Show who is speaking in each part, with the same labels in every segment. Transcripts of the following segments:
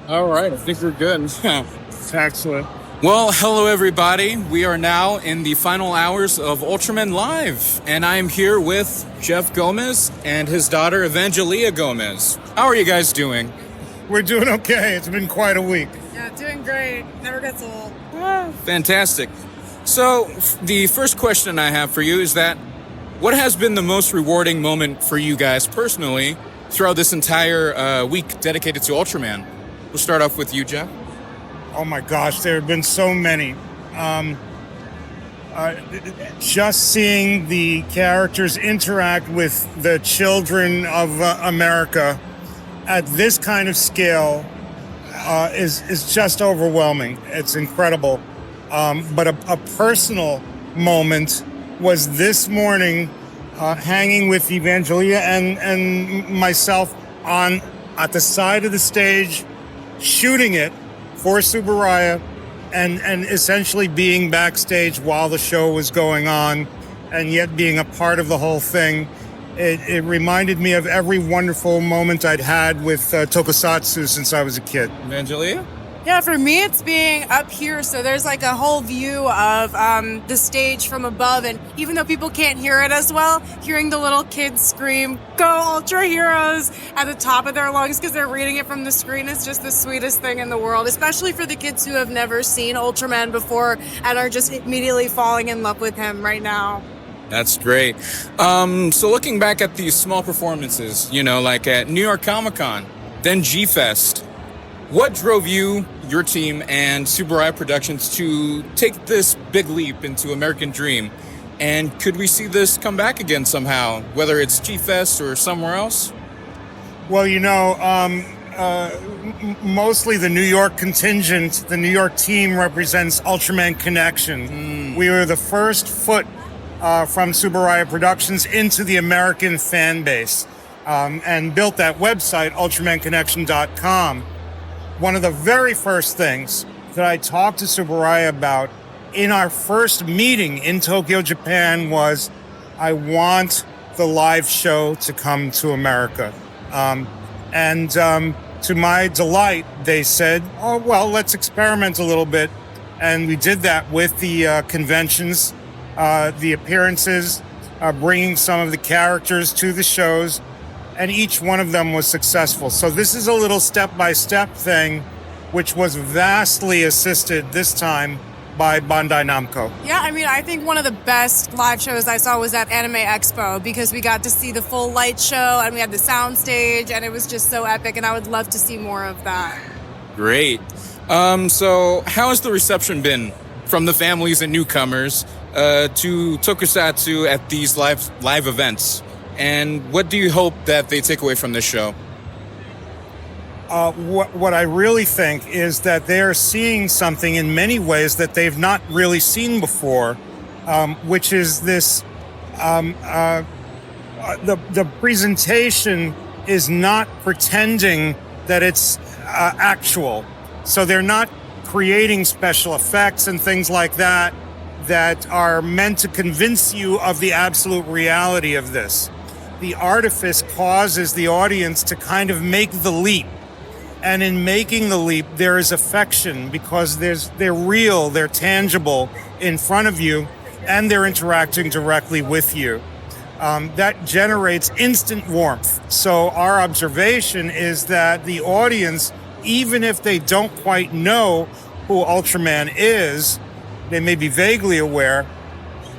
Speaker 1: All right, I think we're good.
Speaker 2: Excellent.
Speaker 1: Well, hello everybody. We are now in the final hours of Ultraman Live, and I am here with Jeff Gomez and his daughter Evangelia Gomez. How are you guys doing?
Speaker 2: We're doing okay. It's been quite a week.
Speaker 3: Yeah, doing great. Never gets old.
Speaker 1: Fantastic. So, the first question I have for you is that what has been the most rewarding moment for you guys personally throughout this entire week dedicated to Ultraman? We'll start off with you, Jeff.
Speaker 2: Oh my gosh, there have been so many. Just seeing the characters interact with the children of America at this kind of scale is just overwhelming. It's incredible. But a personal moment was this morning, hanging with Evangelia and myself at the side of the stage, shooting it for Subaraya, and essentially being backstage while the show was going on, and yet being a part of the whole thing. It reminded me of every wonderful moment I'd had with tokusatsu since I was a kid.
Speaker 1: Evangelia?
Speaker 3: Yeah, for me, it's being up here. So there's like a whole view of the stage from above. And even though people can't hear it as well, hearing the little kids scream, "Go Ultra Heroes!" at the top of their lungs because they're reading it from the screen is just the sweetest thing in the world, especially for the kids who have never seen Ultraman before and are just immediately falling in love with him right now.
Speaker 1: That's great. So looking back at these small performances, like at New York Comic Con, then G-Fest, what drove you, your team, and Subaraya Productions to take this big leap into American Dream? And could we see this come back again somehow, whether it's G-Fest or somewhere else?
Speaker 2: Well, mostly the New York contingent, the New York team represents Ultraman Connection. We were the first foot from Subaraya Productions into the American fan base, and built that website, ultramanconnection.com. One of the very first things that I talked to Subaraya about in our first meeting in Tokyo, Japan, was I want the live show to come to America. And to my delight, they said, "Oh, well, let's experiment a little bit." And we did that with the conventions, the appearances, bringing some of the characters to the shows, and each one of them was successful. So this is a little step-by-step thing, which was vastly assisted this time by Bandai Namco.
Speaker 3: Yeah, I think one of the best live shows I saw was at Anime Expo because we got to see the full light show and we had the sound stage and it was just so epic, and I would love to see more of that.
Speaker 1: Great. So how has the reception been from the families and newcomers to tokusatsu at these live events? And what do you hope that they take away from this show?
Speaker 2: What I really think is that they're seeing something in many ways that they've not really seen before, which is this, the presentation is not pretending that it's actual. So they're not creating special effects and things like that are meant to convince you of the absolute reality of this. The artifice causes the audience to kind of make the leap. And in making the leap, there is affection because they're real, they're tangible in front of you, and they're interacting directly with you. That generates instant warmth. So our observation is that the audience, even if they don't quite know who Ultraman is, they may be vaguely aware,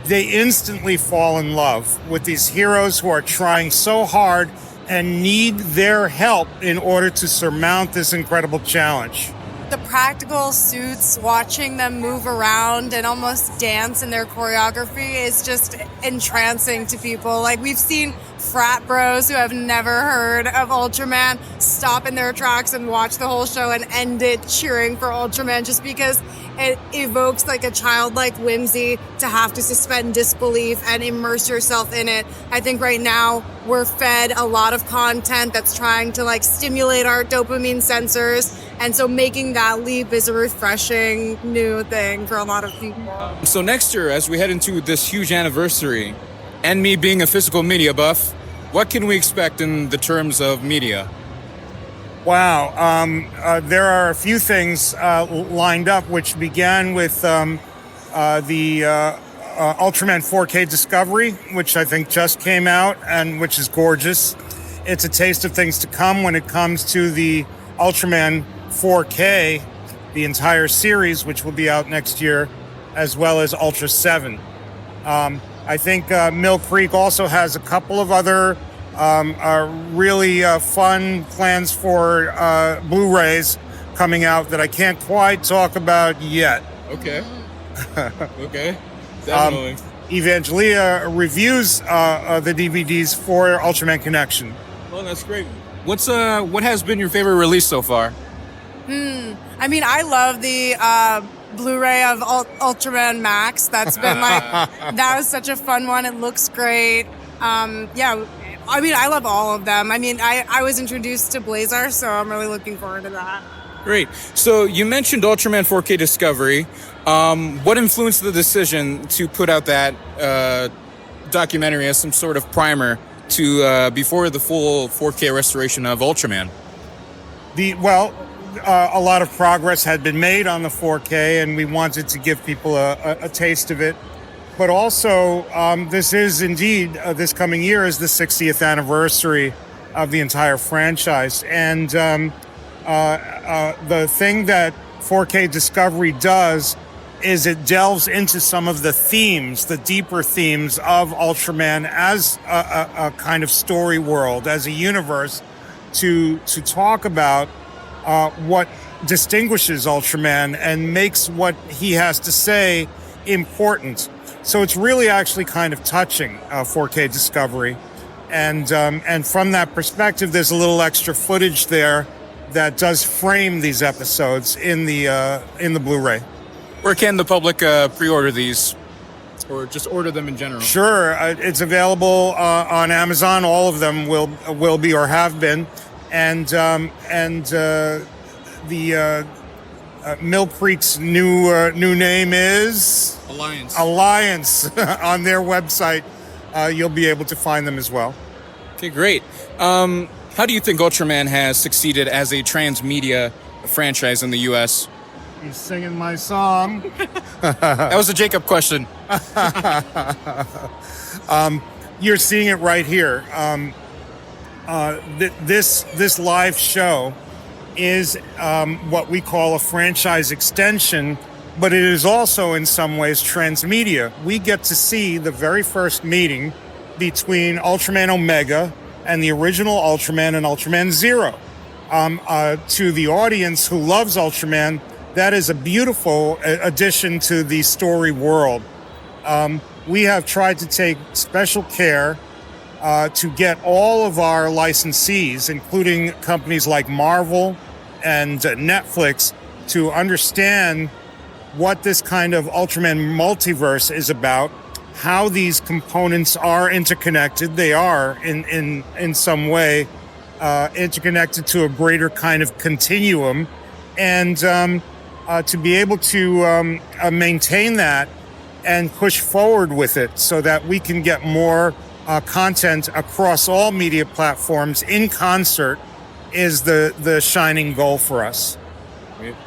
Speaker 2: they instantly fall in love with these heroes who are trying so hard and need their help in order to surmount this incredible challenge.
Speaker 3: The practical suits, watching them move around and almost dance in their choreography is just entrancing to people. Like, we've seen frat bros who have never heard of Ultraman stop in their tracks and watch the whole show and end it cheering for Ultraman just because it evokes like a childlike whimsy to have to suspend disbelief and immerse yourself in it. I think right now we're fed a lot of content that's trying to like stimulate our dopamine sensors, and so making that leap is a refreshing new thing for a lot of people.
Speaker 1: So next year, as we head into this huge anniversary, and me being a physical media buff, what can we expect in the terms of media?
Speaker 2: Wow. There are a few things lined up, which began with the Ultraman 4K Discovery, which I think just came out and which is gorgeous. It's a taste of things to come when it comes to the Ultraman 4K, the entire series, which will be out next year, as well as Ultra 7. I think Mill Creek also has a couple of other really fun plans for Blu-rays coming out that I can't quite talk about yet.
Speaker 1: Okay. Okay. Definitely.
Speaker 2: Evangelia reviews the DVDs for Ultraman Connection.
Speaker 1: Well, that's great. What has been your favorite release so far?
Speaker 3: I mean, I love the Blu-ray of Ultraman Max. That's been that was such a fun one. It looks great. Yeah, I mean, I love all of them. I mean, I was introduced to Blazar, so I'm really looking forward to that.
Speaker 1: Great. So you mentioned Ultraman 4K Discovery. What influenced the decision to put out that documentary as some sort of primer to before the full 4K restoration of Ultraman?
Speaker 2: A lot of progress had been made on the 4K, and we wanted to give people a taste of it. But also, this is indeed, this coming year is the 60th anniversary of the entire franchise. And the thing that 4K Discovery does is it delves into some of the themes, the deeper themes of Ultraman as a kind of story world, as a universe, to talk about what distinguishes Ultraman and makes what he has to say important. So it's really actually kind of touching, 4K Discovery. And from that perspective, there's a little extra footage there that does frame these episodes in the Blu-ray.
Speaker 1: Where can the public pre-order these, or just order them in general?
Speaker 2: Sure, it's available on Amazon. All of them will be or have been, and the Mill Creek's new name is Alliance. On their website, you'll be able to find them as well.
Speaker 1: Okay, great. How do you think Ultraman has succeeded as a transmedia franchise in the U.S.?
Speaker 2: He's singing my song.
Speaker 1: That was a Jacob question.
Speaker 2: You're seeing it right here. This live show is what we call a franchise extension, but it is also in some ways transmedia. We get to see the very first meeting between Ultraman Omega and the original Ultraman and Ultraman Zero. To the audience who loves Ultraman, that is a beautiful addition to the story world. We have tried to take special care to get all of our licensees, including companies like Marvel and Netflix, to understand what this kind of Ultraman multiverse is about, how these components are interconnected. They are, in some way, interconnected to a greater kind of continuum, and to be able to maintain that and push forward with it so that we can get more content across all media platforms in concert is the shining goal for us.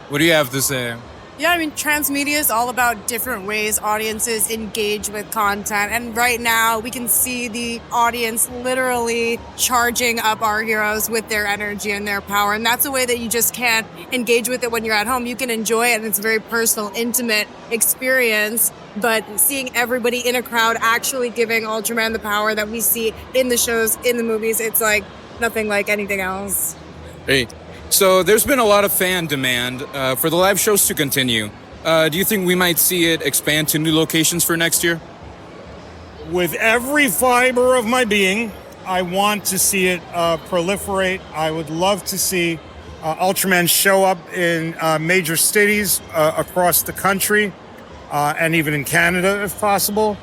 Speaker 1: What do you have to say?
Speaker 3: Yeah, I mean, transmedia is all about different ways audiences engage with content. And right now, we can see the audience literally charging up our heroes with their energy and their power. And that's a way that you just can't engage with it when you're at home. You can enjoy it, and it's a very personal, intimate experience. But seeing everybody in a crowd actually giving Ultraman the power that we see in the shows, in the movies, it's like nothing like anything else.
Speaker 1: Hey. So there's been a lot of fan demand for the live shows to continue. Do you think we might see it expand to new locations for next year?
Speaker 2: With every fiber of my being, I want to see it proliferate. I would love to see Ultraman show up in major cities across the country and even in Canada if possible.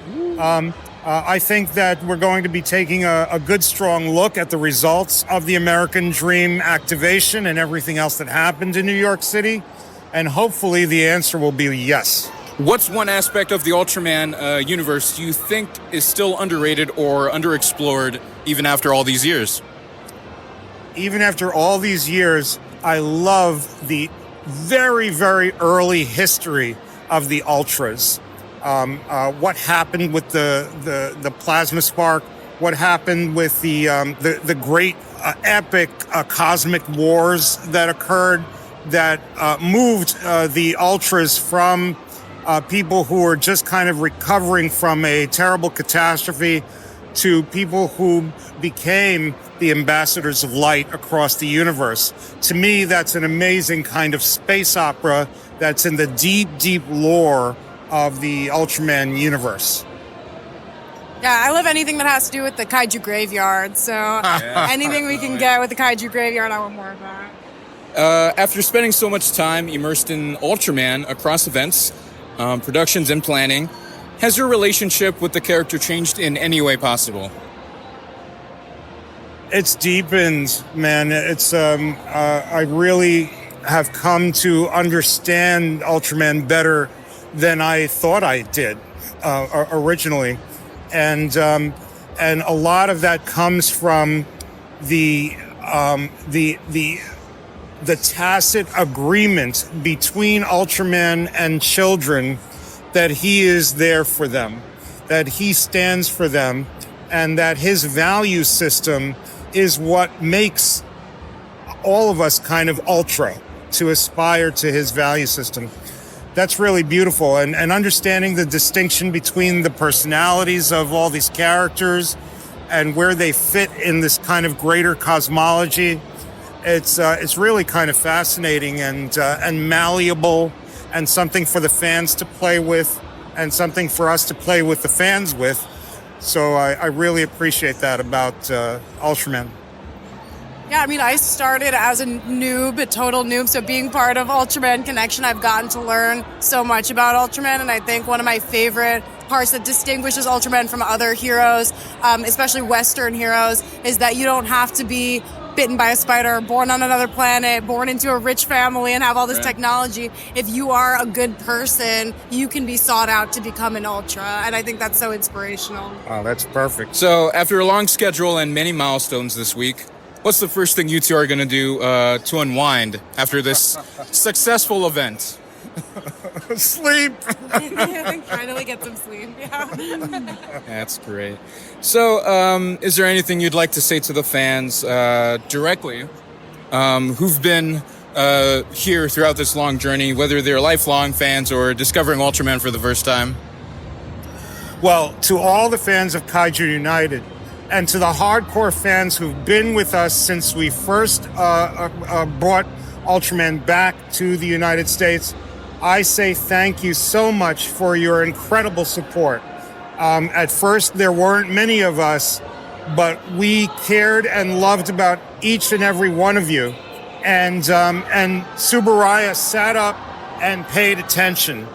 Speaker 2: I think that we're going to be taking a good, strong look at the results of the American Dream activation and everything else that happened in New York City. And hopefully the answer will be yes.
Speaker 1: What's one aspect of the Ultraman universe you think is still underrated or underexplored even after all these years?
Speaker 2: even after all these years, I love the very, very early history of the Ultras. What happened with the plasma spark? What happened with the great epic cosmic wars that occurred that moved the Ultras from people who were just kind of recovering from a terrible catastrophe to people who became the ambassadors of light across the universe. To me, that's an amazing kind of space opera that's in the deep, deep lore of the Ultraman universe.
Speaker 3: Yeah, I love anything that has to do with the Kaiju graveyard. So anything we can get with the Kaiju graveyard, I want more of that.
Speaker 1: After spending so much time immersed in Ultraman across events, productions, and planning, has your relationship with the character changed in any way possible?
Speaker 2: It's deepened, man. It's I really have come to understand Ultraman better than I thought I did originally, and a lot of that comes from the tacit agreement between Ultraman and children that he is there for them, that he stands for them, and that his value system is what makes all of us kind of ultra, to aspire to his value system. That's really beautiful. And understanding the distinction between the personalities of all these characters and where they fit in this kind of greater cosmology, it's really kind of fascinating and malleable, and something for the fans to play with, and something for us to play with the fans with. So I really appreciate that about Ultraman.
Speaker 3: Yeah, I mean, I started as a noob, a total noob. So being part of Ultraman Connection, I've gotten to learn so much about Ultraman. And I think one of my favorite parts that distinguishes Ultraman from other heroes, especially Western heroes, is that you don't have to be bitten by a spider, born on another planet, born into a rich family, and have all this technology. If you are a good person, you can be sought out to become an Ultra. And I think that's so inspirational.
Speaker 2: Oh, that's perfect.
Speaker 1: So, after a long schedule and many milestones this week, what's the first thing you two are going to do to unwind after this successful event?
Speaker 2: Sleep.
Speaker 3: Finally get some sleep. Yeah.
Speaker 1: That's great. So, is there anything you'd like to say to the fans directly who've been here throughout this long journey, whether they're lifelong fans or discovering Ultraman for the first time?
Speaker 2: Well, to all the fans of Kaiju United, and to the hardcore fans who've been with us since we first brought Ultraman back to the United States, I say thank you so much for your incredible support. At first, there weren't many of us, but we cared and loved about each and every one of you. And Subaraya sat up and paid attention.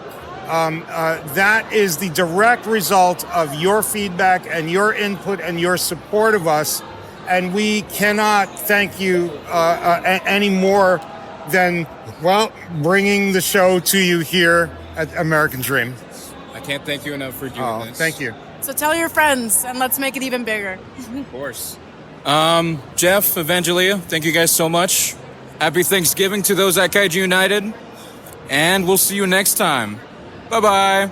Speaker 2: That is the direct result of your feedback and your input and your support of us. And we cannot thank you any more than, well, bringing the show to you here at American Dream.
Speaker 1: I can't thank you enough for doing this.
Speaker 2: Thank you.
Speaker 3: So tell your friends, and let's make it even bigger.
Speaker 1: Of course. Jeff, Evangelia, thank you guys so much. Happy Thanksgiving to those at Kaiju United. And we'll see you next time. Bye-bye.